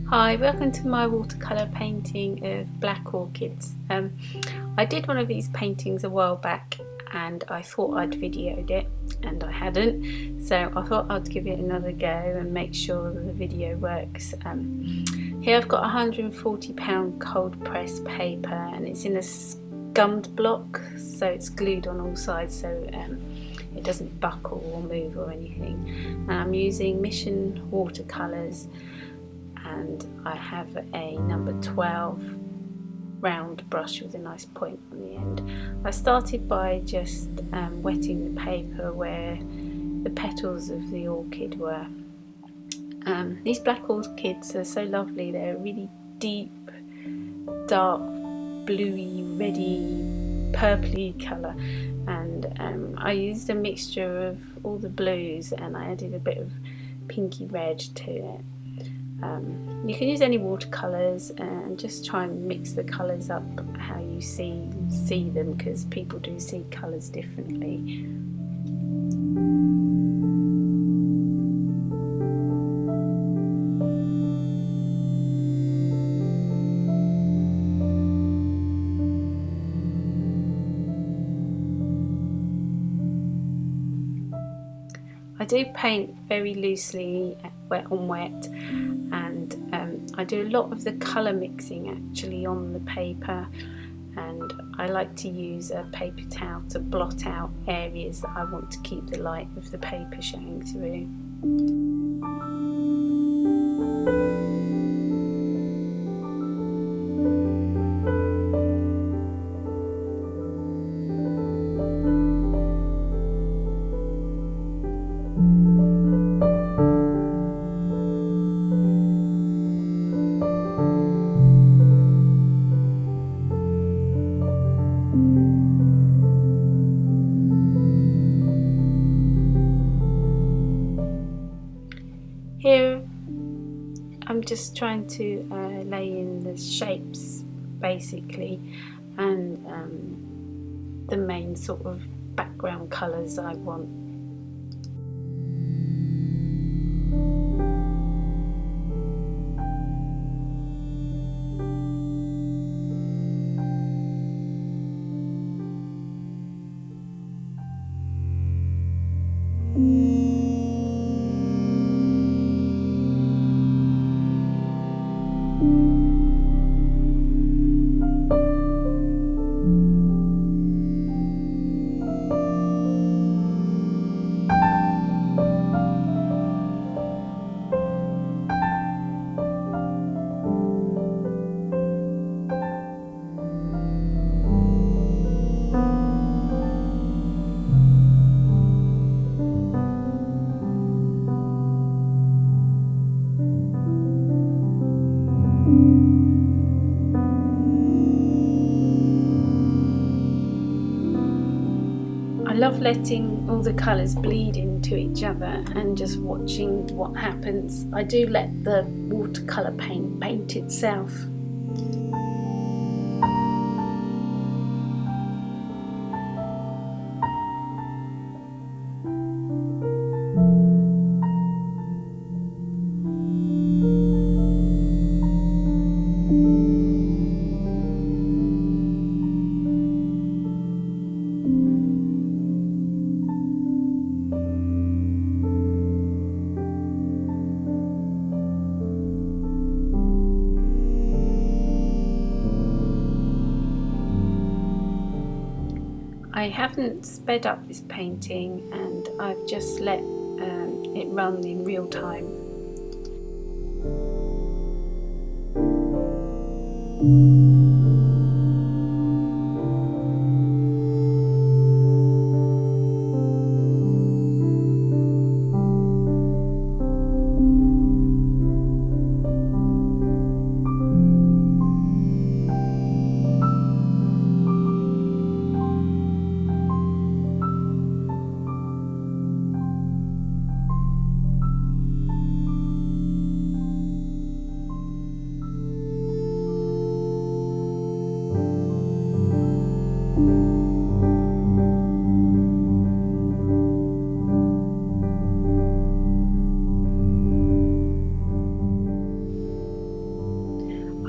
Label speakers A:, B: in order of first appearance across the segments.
A: Hi, welcome to my watercolour painting of black orchids. I did one of these paintings a while back and I thought I'd videoed it and I hadn't, so I thought I'd give it another go and make sure that the video works. Here I've got £140 cold pressed paper and it's in a scummed block, so it's glued on all sides so it doesn't buckle or move or anything. And I'm using Mission watercolours, and I have a number 12 round brush with a nice point on the end. I started by just wetting the paper where the petals of the orchid were. These black orchids are so lovely. They're a really deep, dark, bluey, reddy, purpley colour, and I used a mixture of all the blues and I added a bit of pinky red to it. You can use any watercolours and just try and mix the colours up how you see them, because people do see colours differently. I do paint very loosely, wet on wet, and I do a lot of the colour mixing actually on the paper, and I like to use a paper towel to blot out areas that I want to keep the light of the paper showing through. Here I'm just trying to lay in the shapes basically, and the main sort of background colours I want. I love letting all the colours bleed into each other and just watching what happens. I do let the watercolour paint itself. I haven't sped up this painting and I've just let it run in real time.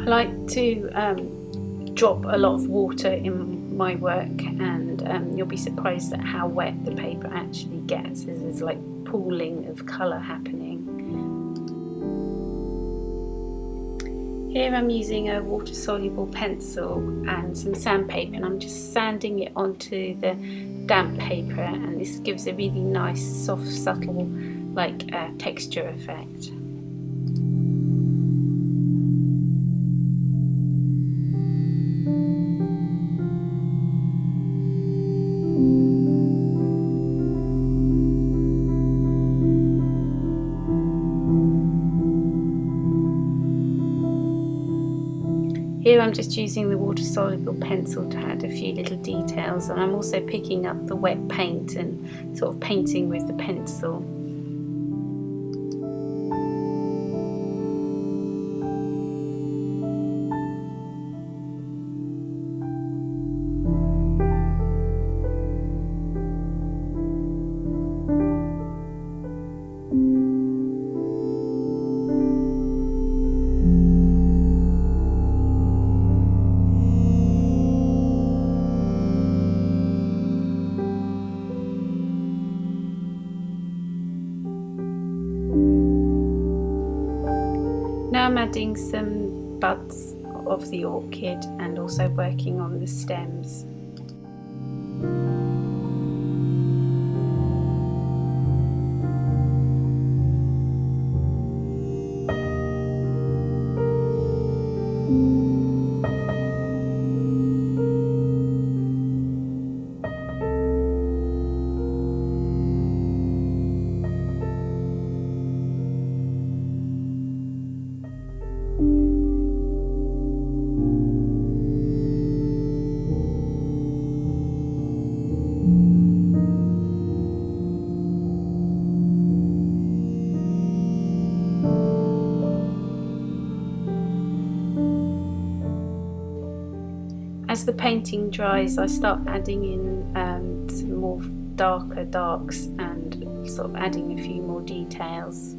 A: I like to drop a lot of water in my work, and you'll be surprised at how wet the paper actually gets. There's like pooling of colour happening. Here I'm using a water soluble pencil and some sandpaper, and I'm just sanding it onto the damp paper, and this gives a really nice soft subtle like texture effect. Here I'm just using the water soluble pencil to add a few little details, and I'm also picking up the wet paint and sort of painting with the pencil. Now I'm adding some buds of the orchid and also working on the stems. As the painting dries, I start adding in some more darker darks and sort of adding a few more details.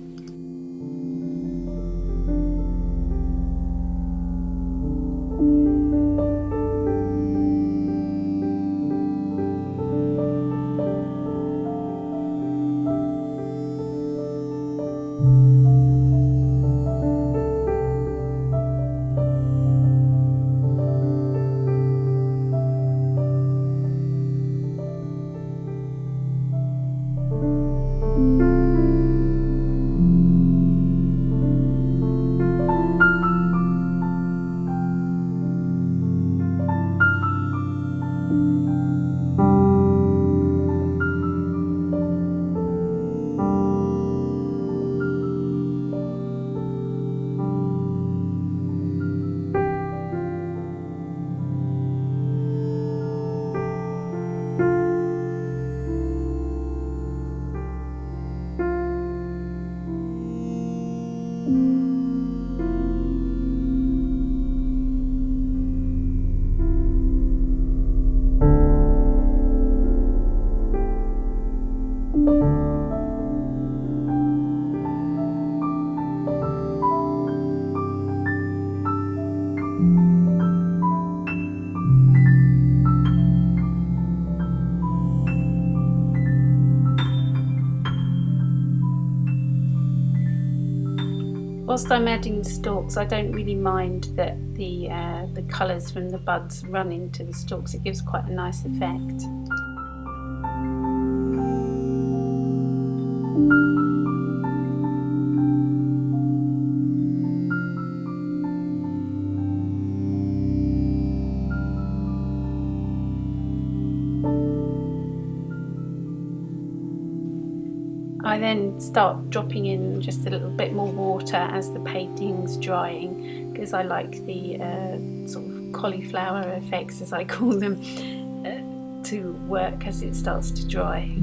A: Whilst I'm adding the stalks, I don't really mind that the colours from the buds run into the stalks. It gives quite a nice effect. I then start dropping in just a little bit more water as the painting's drying, because I like the sort of cauliflower effects, as I call them, to work as it starts to dry.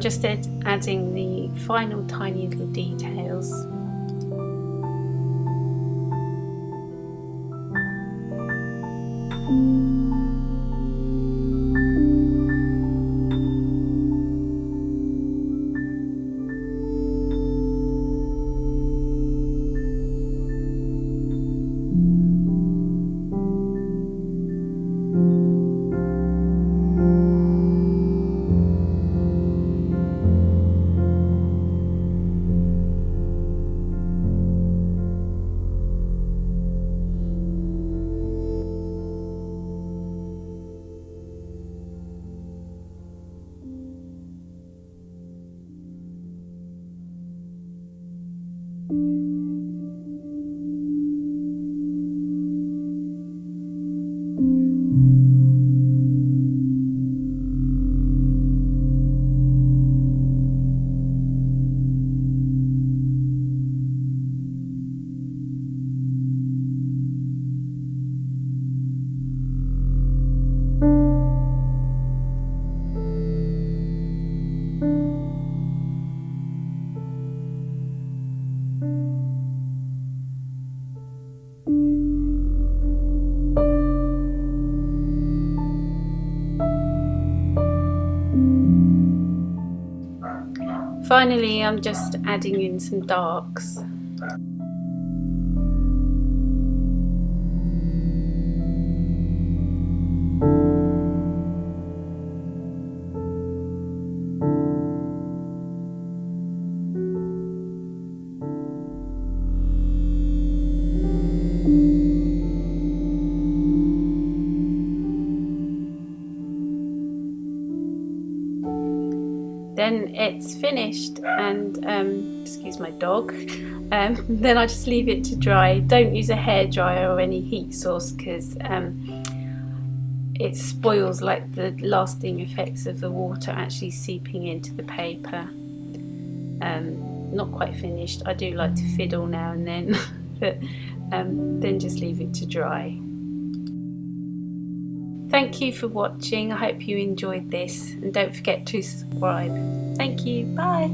A: just adding the final tiny little details. Finally, I'm just adding in some darks. Then it's finished, and excuse my dog, then I just leave it to dry. Don't use a hairdryer or any heat source because it spoils like the lasting effects of the water actually seeping into the paper. Not quite finished. I do like to fiddle now and then, but then just leave it to dry. Thank you for watching. I hope you enjoyed this, and don't forget to subscribe. Thank you. Bye.